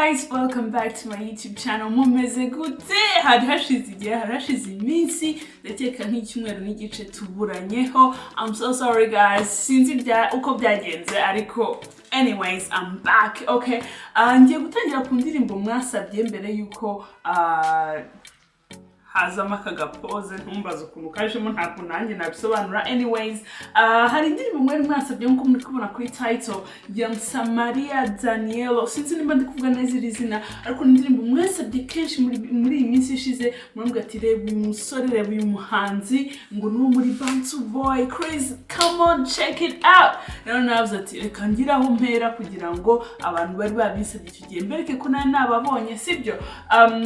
guys, welcome back to my YouTube channel. Mumeze gute? Hari hashize iminsi ndakeka nk'icyumweru n'igice tuburanyeho. I'm so sorry guys. Sinzi uko byagenze ariko anyways, I'm back. Okay. Ngiye gutangira ku ndirimbo mwasabye mbere yuko hazama kagapoze ntumbaza ukuntu kajemo ntabwo nanjye nabisobanura. Anyways, hari indirimbo mwari mwasabye nko muri kubona kuri title ya Msamaria Danielo. Sinzi nimba ndi kuvuga neza iri zina ariko indirimbo mwasabye kenshi muri iyi minsi ishize murambwa ati reba uyu musore, reba uyu muhanzi ngo nuwo muri Bantu Boy crazy, come on check it out. Rero navuze ati reka ngiraho mpera kugira ngo abantu bari babisabye icyo gihe mbereke ko nawe nababonye sibyo.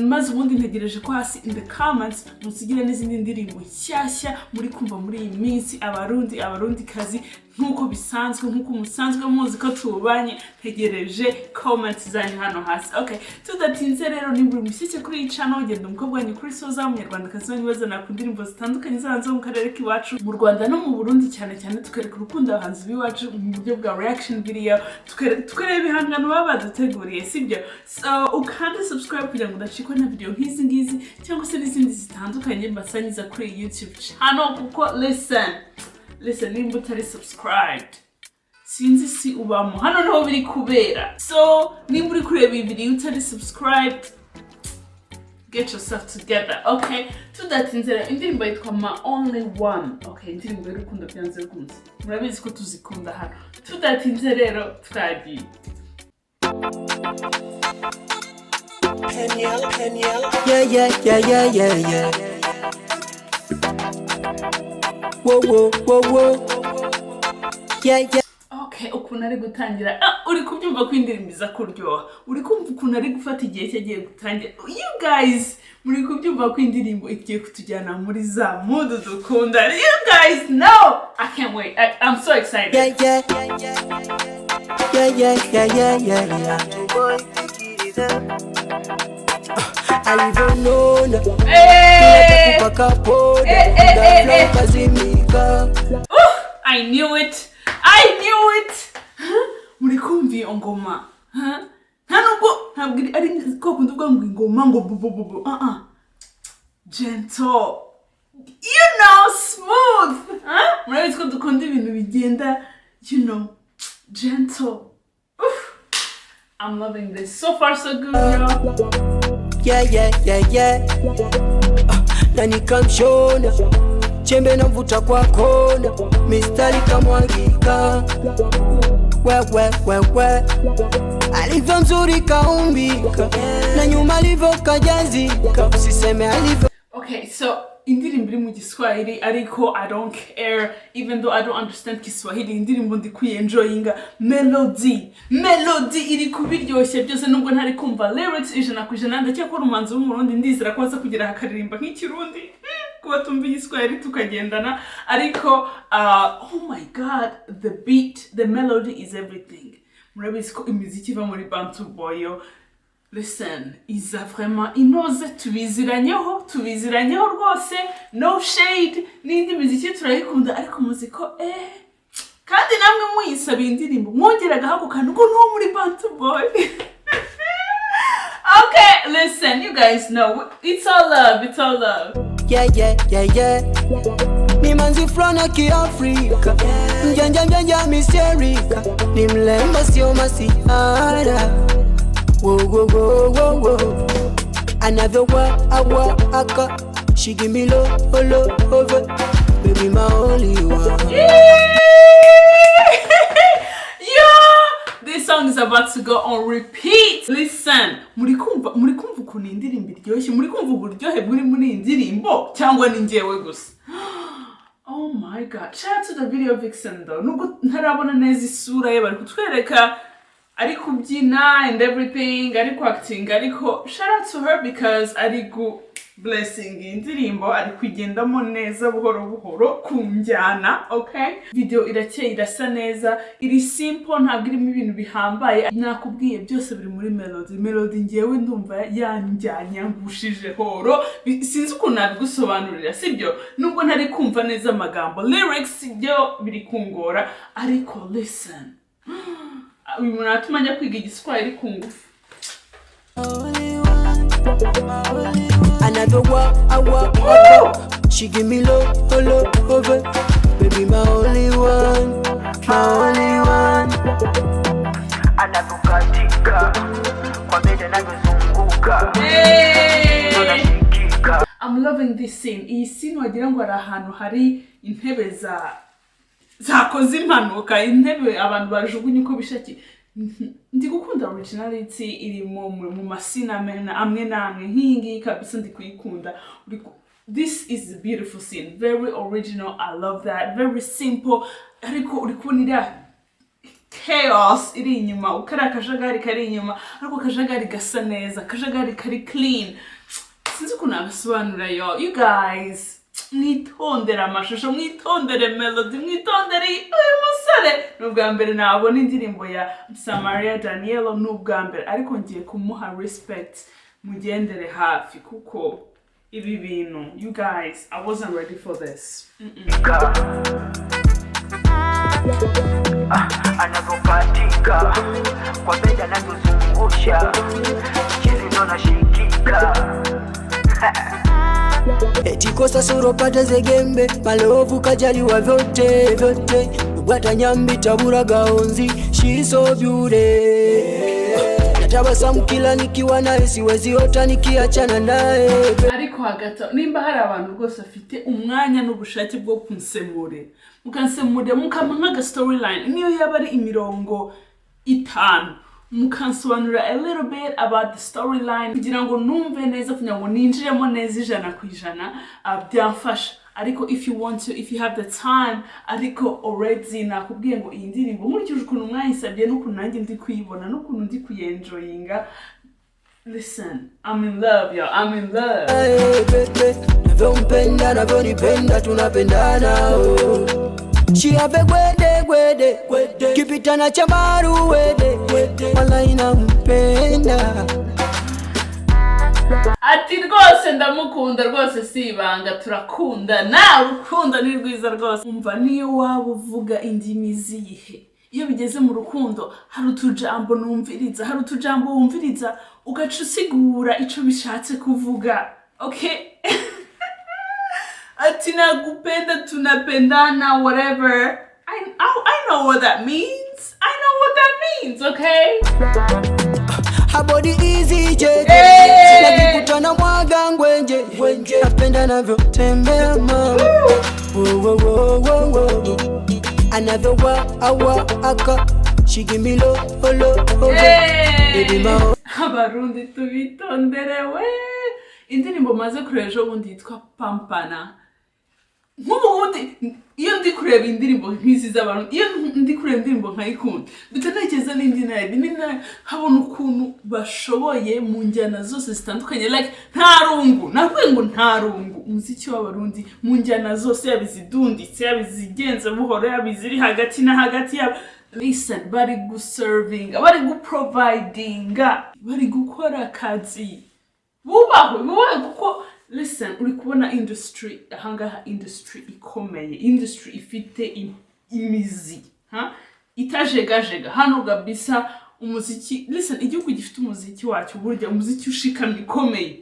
Maze ubundi ntegereje ko hasi in the comments musigire n'izindi ndirimbo nshyashya muri kumva muri iyi minsi abarundi kazi nkuko bisanzwe nkuko musanzwe muzi ko tubanye. Tegereje comments zanyu hano hasi. Okay, tudatinze rero nimba umushyike kuri iyi channel genda umukobwa wanyu kuri Hoza umunyarwanda kazi wanibaza na kundirimbo zitandukanye zanze mu karere k'iwacu mu Rwanda no mu Burundi cyane tukereka urukundo abahanzi b'iwacu mu buryo bwa reaction video, tukareba ibihangano baba baduteguriye sibyo. So ukanda subscribe kugira ngo udacikwe na video nk'izi ngizi cyangwa se n'izindi zitandukanye mbasanyiza kuri YouTube channel kuko listen nimba utari subscribed sinzi si ubamo hano naho biri kubera. So nimba uri kureba iyi video utari subscribed, get yourself together. Okay, tudatinze indirimbo yitwa My Only One. Okay, indirimbo y'urukundo byanze bikunze murabizi ko tuzikunda hano. Tudatinze rero twagiye. Yeah. Whoa. Yeah. Okay, ukuntu ari gutangira. Uri kubyumva ko indirimbo iza kuryoha. Uri kumva ukuntu ari gufata igihe cyagiye gutangira. You guys, muri kubyumva ko indirimbo igiye kutujyana muri za mood dukunda. You guys know. I can't wait. I'm so excited. Yeah. I knew it. Muri kumvi ngoma. Ntabwo ari ko kunduga ngo ingoma ngo bububu. Gentle. You know, smooth. Murabizi ko dukunda ibintu bigenda, you know, gentle. I'm loving this. So far so good, yo. Yeah. Nani kamshona chembe na mvuta kwa kona mistari kamwagika we alivyo mzuri kaumbika na nyuma alivyo kajazika usiseme alivyo. Okay, so indirimbo iri mu Giswahili ariko I don't care even though I don't understand Kiswahili. Indirimbo ndi kuyenjoyinga melody iri kubiryoshye byose nubwo ntari kumva lyrics ijana ku ijana. Ndacyakora umanzi w'umurundi ndizira ko aza kugira akaririmba nk'ikirundi kuba tumva Igiswahili tukagendana ariko oh my god, the beat, the melody is everything. Murabizi ko imiziki iva muri Bantu Boy. Listen, iza vraiment inoze tubiziranyeho rwose, no shade. N'indi muziki turayikunda ariko muziko kandi namwe muyisaba indirimbo mwongeraga hako kantu ko no muri Bantu Boy. Okay, listen, you guys know it's all love. Yeah. Ni manzi flana kiafrika mjanja misterika ni mlembo sio masihara. Whoa. Another aka she give me low over baby my only one. This song is about to go on repeat. Listen, muri kumva ukuntu indirimbo iryoshye, muri kumva uburyohe buri muri indirimbo cyangwa ni njyewe gusa. Oh my god, shout out to the video vixen though. Nubwo ntarabona neza isura ye bari kutwereka ari kubyina and everything, ari acting, ariko shout out to her because ari blessing indirimbo, ari kugendamo neza buhoro kunjyana. Okay, video irakeye irasa neza, iri simple, ntabwo irimo ibintu bihambaye. Nakubwiye byose biri muri melody ngewe ndumva yanjyanya ngushije horo. Sinzi ukuntu nabigusobanurira sibyo nubwo ntari kumva neza amagambo, lyrics byo biri kungora ariko listen, uyu muntu atuma njya kwiga Igiswahili ku ngufu. Only one, another waka. She give me low, over. Baby, my only one, my only one. Anavukatika kwa bede navyozunguka. I'm loving this scene. Iyi scene wagira ngo ari ahantu hari intebe zakoze impanuka, intebe abantu bajugunye uko bishakiye. Ndi gukunda originality iri mu masina amwe namwe nk'ingi kabisa ndi kuyikunda. This is a beautiful scene, very original. I love that. Very simple. Ariko uri kubonira chaos iri inyuma, ukari akajagari kari inyuma, ariko akajagari gasa neza, akajagari kari clean. Sinzi ukuntu abisobanura yo. You guys, mwitondere amashusho, mwitondere melody, mwitondere uyu musore. N'ubwa mbere nabona indirimbo ya Msamaria Danielo, n'ubwa mbere, ariko ngiye kumuha respect, mugendere hafi kuko ibi bintu, you guys, I wasn't ready for this. Anavukatika kwa beda navyozungusha, chini ndo nashikika. Eti kosa suro pata zegembe, malovu kajaliwa vyote. Ugwata nyambi tabura gaonzi, she so beauty. Natabasamu kila nikiwa naye, siwezi ota nikiachana naye. Ariko hagati nimba hari abantu rwose afite umwanya n'ubushake bwo kunsemure, mukansemure mukama nka storyline niyo yaba ari imirongo 5, mukansobanura a little bit about the storyline kugira ngo numve neza, kugira ngo ninjiremo neza 100%, byamfasha. Ariko if you want to, if you have the time, ariko already nakubwiye ngo iyi ndirimbo nkurikije ukuntu mwayisabye n'ukuntu nanjye ndi kuyibona n'ukuntu ndi kuyenjoyinga. Listen, I'm in love, yo. I'm in love. Hey, baby, navyompenda, navyonipenda, tunapendana. She have a gwede, kipitana cha maru wede, wala inampenda. Ati rwose ndamukunda rwose, si ibanga turakunda, na urukundo ni rwiza rwose. Umva niyo waba uvuga indimi zihe, iyo bigeze mu rukundo hari utujambo numviriza, hari utujambo wumviriza ugaca usigura ico bishatse kuvuga. Okay? Ati nagupenda, tunapendana, whatever. I know what that means. I know what that means, okay? Her body easy, jeje. Nakikutana mwaga ngwenje. Napenda navyotembea mama. Another waka. She give me low, baby ma. Abarundi tubitonderewe. Indirimbo maze kurejo ubundi yitwa Pampana. Nk'ubundi iyo ndi kureba indirimbo nk'izi z'abantu, iyo ndi kureba indirimbo nkayikunda, bitanakeza n'indi nayo habona ukuntu bashoboye mu njyana zose zitandukanye, like ntarungu, nakwiye ngo ntarungu. Umuziki w'abarundi mu njyana zose, yabizidunditse, yabizigenza buhoro, yabiziri hagati na hagati yabo. Listen, bari guserving, bari guproviding, bari gukora akazi. Bubaho kuko listen, uri kubona industry, ahangaha industry ikomeye, industry ifite imizi, itajegajega. Hano gabisa umuziki, listen, igihugu gifite umuziki wacyo, burya umuziki ushikamye ikomeye.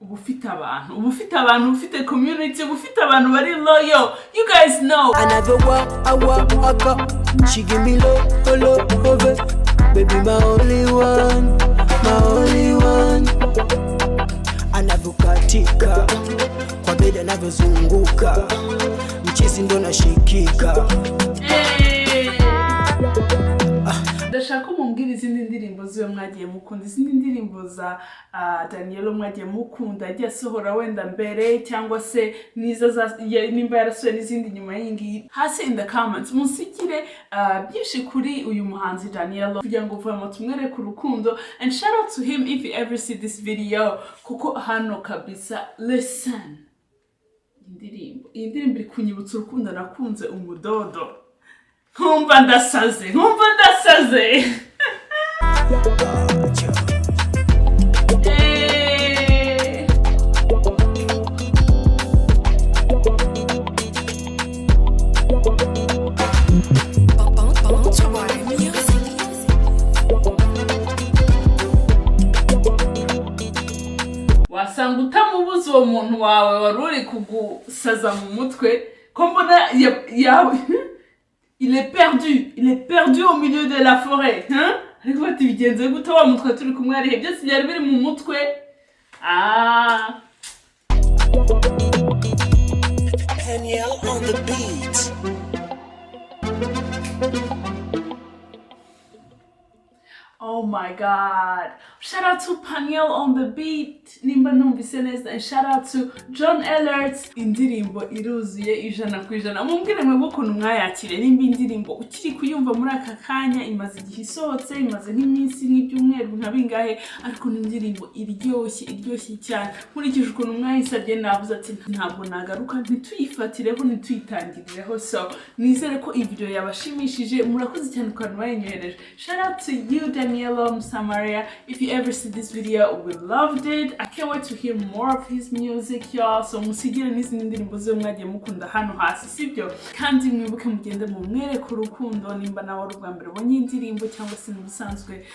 Ubufite abantu, ubufite community, ubufite abantu bari loyal. You guys know. Another waka. She give me low, over. Baby, my only one, my only one. Anavukatika kwa beda navyozunguka, mchizi ndo nashikika. Ndashaka mumbwira izindi ndirimbo ziwe mwagiye mukunda, izindi ndirimbo za Danielo mwagiye mukunda, agiye asohora wenda mbere cyangwa se niza nimba yarasohoye n'izindi nyuma y'ingi. Hasi in the comments musikire byinshi kuri uyu muhanzi Danielo kugira ngo vuba tumwere ku rukundo, and shout out to him if you ever see this video kuko hano kabisa. Listen, iyi ndirimbo iri kunyibutsa urukundo nakunze umudodo. Nkumva ndasaze. wasanga utamubuze uwo muntu wawe wari uri kugusaza mu mutwe ko mbona il est perdu au milieu de la forêt ariko bati bigenze gute wa mutwe turi kumwe ari byose byari biri mu mutwe. Daniel on the beat. Oh my god. Shout out to Paniel on the beat. Nimba numvise neza. And shout out to John Ellerts. Indirimbo iruzuye 100%. Mumbwire mwe ukuntu mwayakire nimba indirimbo ukiri kuyumva muri aka kanya imaze igihe isohotse, imaze nk'iminsi nk'ibyumweru nka bingahe, ariko ni indirimbo iryoshye cyane. Nkurikije ukuntu mwayisabye navuze ati ntabwo nagaruka ntituyifatireho ntituyitangirireho. So nizere ko iyi video yabashimishije. Murakoze cyane ku bantu bayinyohereje. Shout out to you Danielo, Msamaria. If you ever see this video, we loved it. I can't wait to hear more of his music, y'all. So musigire n'izindi ndirimbo zo mwagiye mukunda hano hasi, sibyo? Kandi mwibuke mugende mu mwereka urukundo nimba nawe ari ubwa mbere ubonye indirimbo cyangwa se n'ubusanzwe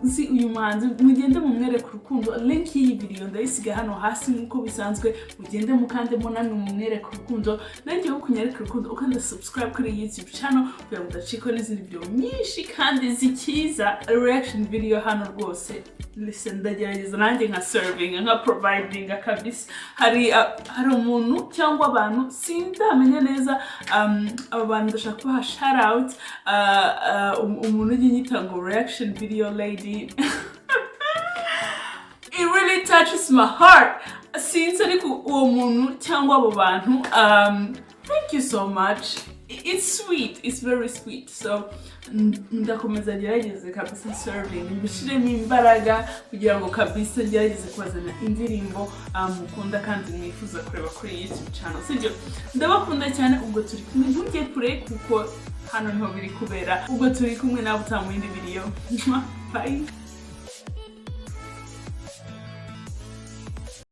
uzi uyu muhanzi, mugende mu mwereka urukundo. Link y'iyi video ndayisiga hano hasi nk'uko bisanzwe. Mugende mukandemo namwe mu mwereka urukundo. Nanjye wo kunyereka urukundo ukanda subscribe kuri YouTube channel kugira ngo udacikwe n'izindi video nyinshi kandi zikiza. Reaction video hano rwose. Listen, ndagerageza nanjye nka serving nka providing kabisa. Hari umuntu cyangwa abantu sindamenya neza abantu ndashaka kubaha shout out umuntu uginyita ngo reaction video lady. It really touches my heart. Since ariko uwo muntu cyangwa abo bantu thank you so much. It's sweet, it's very sweet. So ndakomeza gerageze kabisa serving mbishiremo imbaraga kugira ngo kabisa gerageze kwazana indirimbo mukunda kandi mwifuza kureba kuri YouTube channel. Sibyo ndabakunda cyane ubwo turi kumwe ntujye kure kuko hano niho biri kubera. Ubwo turi kumwe nawe utamu indi video. Bye.